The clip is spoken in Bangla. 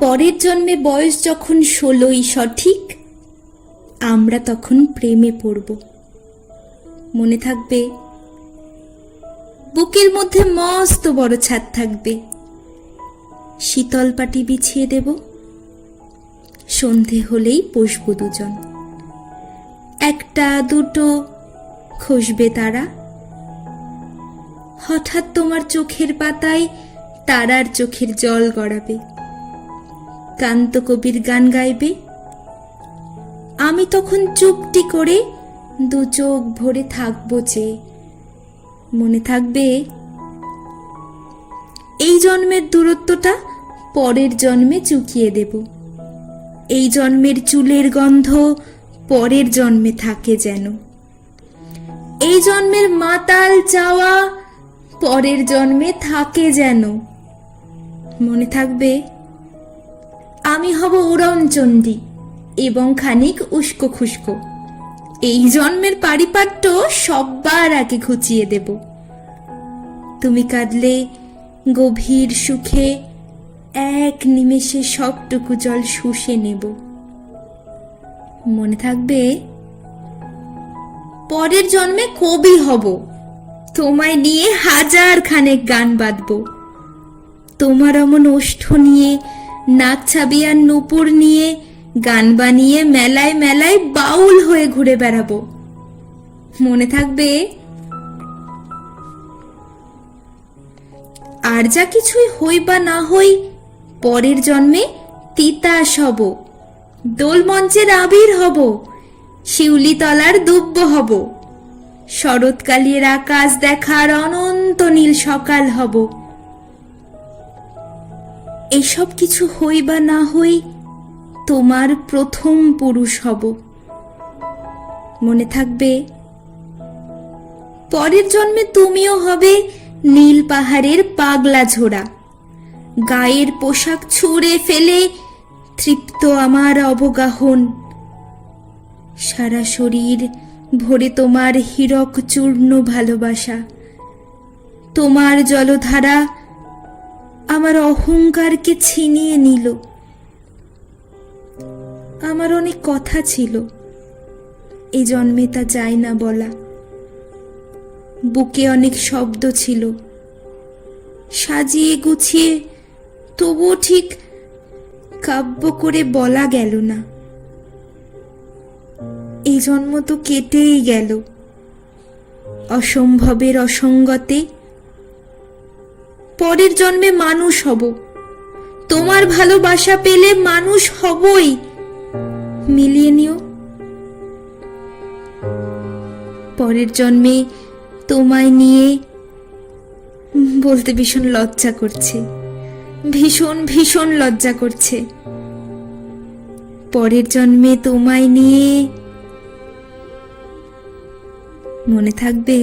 পরের জন্মে বয়স যখন 16ই সঠিক, আমরা তখন প্রেমে পড়ব। মনে থাকবে, বুকের মধ্যে মস্ত বড় ছাদ থাকবে, শীতল পাটি বিছিয়ে দেব, সন্ধে হলেই বসবো দুজন। একটা দুটো খসবে তারা, হঠাৎ তোমার চোখের পাতায় তারার চোখের জল গড়াবে, কান্ত কবির গান গাইবে। আমি তখন চুপটি করে দু চোখ ভরে থাকবো চেয়ে। মনে থাকবে, এই জন্মের দূরত্বটা পরের জন্মে চুকিয়ে দেব। এই জন্মের চুলের গন্ধ পরের জন্মে থাকে যেন। এই জন্মের মাতাল চাওয়া পরের জন্মে থাকে যেন। মনে থাকবে, আমি হব উড়নচণ্ডী এবং খানিক উস্কো খুস্কো। এই জন্মের পারিপাট্য সব্বার আগে ঘুচিয়ে দেব। তুমি কাঁদলে গভীর সুখে এক নিমেষে সবটুকু জল শুষে নেব। মনে থাকবে, পরের জন্মে কবি হব, তোমায় নিয়ে 1000 খানেক গান বাঁধব। তোমার অমন ওষ্ঠ নিয়ে, নাক ছাবিয়ার নূপুর নিয়ে গান বানিয়ে মেলায় মেলায় বাউল হয়ে ঘুরে বেড়াবো। মনে থাকবে, আর যা কিছুই হই বা না হই, পরের জন্মে তিতাস হব, দোলমঞ্চের আবির হব, শিউলি তলার দুব্ব হব, শরৎকালের আকাশ দেখার অনন্ত নীল সকাল হব। এসব কিছু হই বা না হই, তোমার প্রথম পুরুষ হব। মনে থাকবে, পরের জন্মে তুমিও হবে নীল পাহাড়ের পাগলা ঝোড়া, গায়ের পোশাক ছুঁড়ে ফেলে তৃপ্ত আমার অবগাহন। সারা শরীর ভরে তোমার হীরক চূর্ণ ভালোবাসা। তোমার জলধারা আমার অহংকারকে ছিনিয়ে নিল। আমার অনেক কথা ছিল, এই জন্মে তা যায় না বলা। বুকে অনেক শব্দ ছিল, সাজিয়ে গুছিয়ে তবুও ঠিক কাব্য করে বলা গেল না। এই জন্ম তো কেটেই গেল অসম্ভবের অসঙ্গতে। পরের জন্মে মানুষ হব, তোমার ভালোবাসা পেলে মানুষ হবই। মিলিয়ে নিও। পরের জন্মে তোমায় নিয়ে বলতে ভীষণ লজ্জা করছে, ভীষণ ভীষণ লজ্জা করছে। পরের জন্মে তোমায় নিয়ে, মনে থাকবে।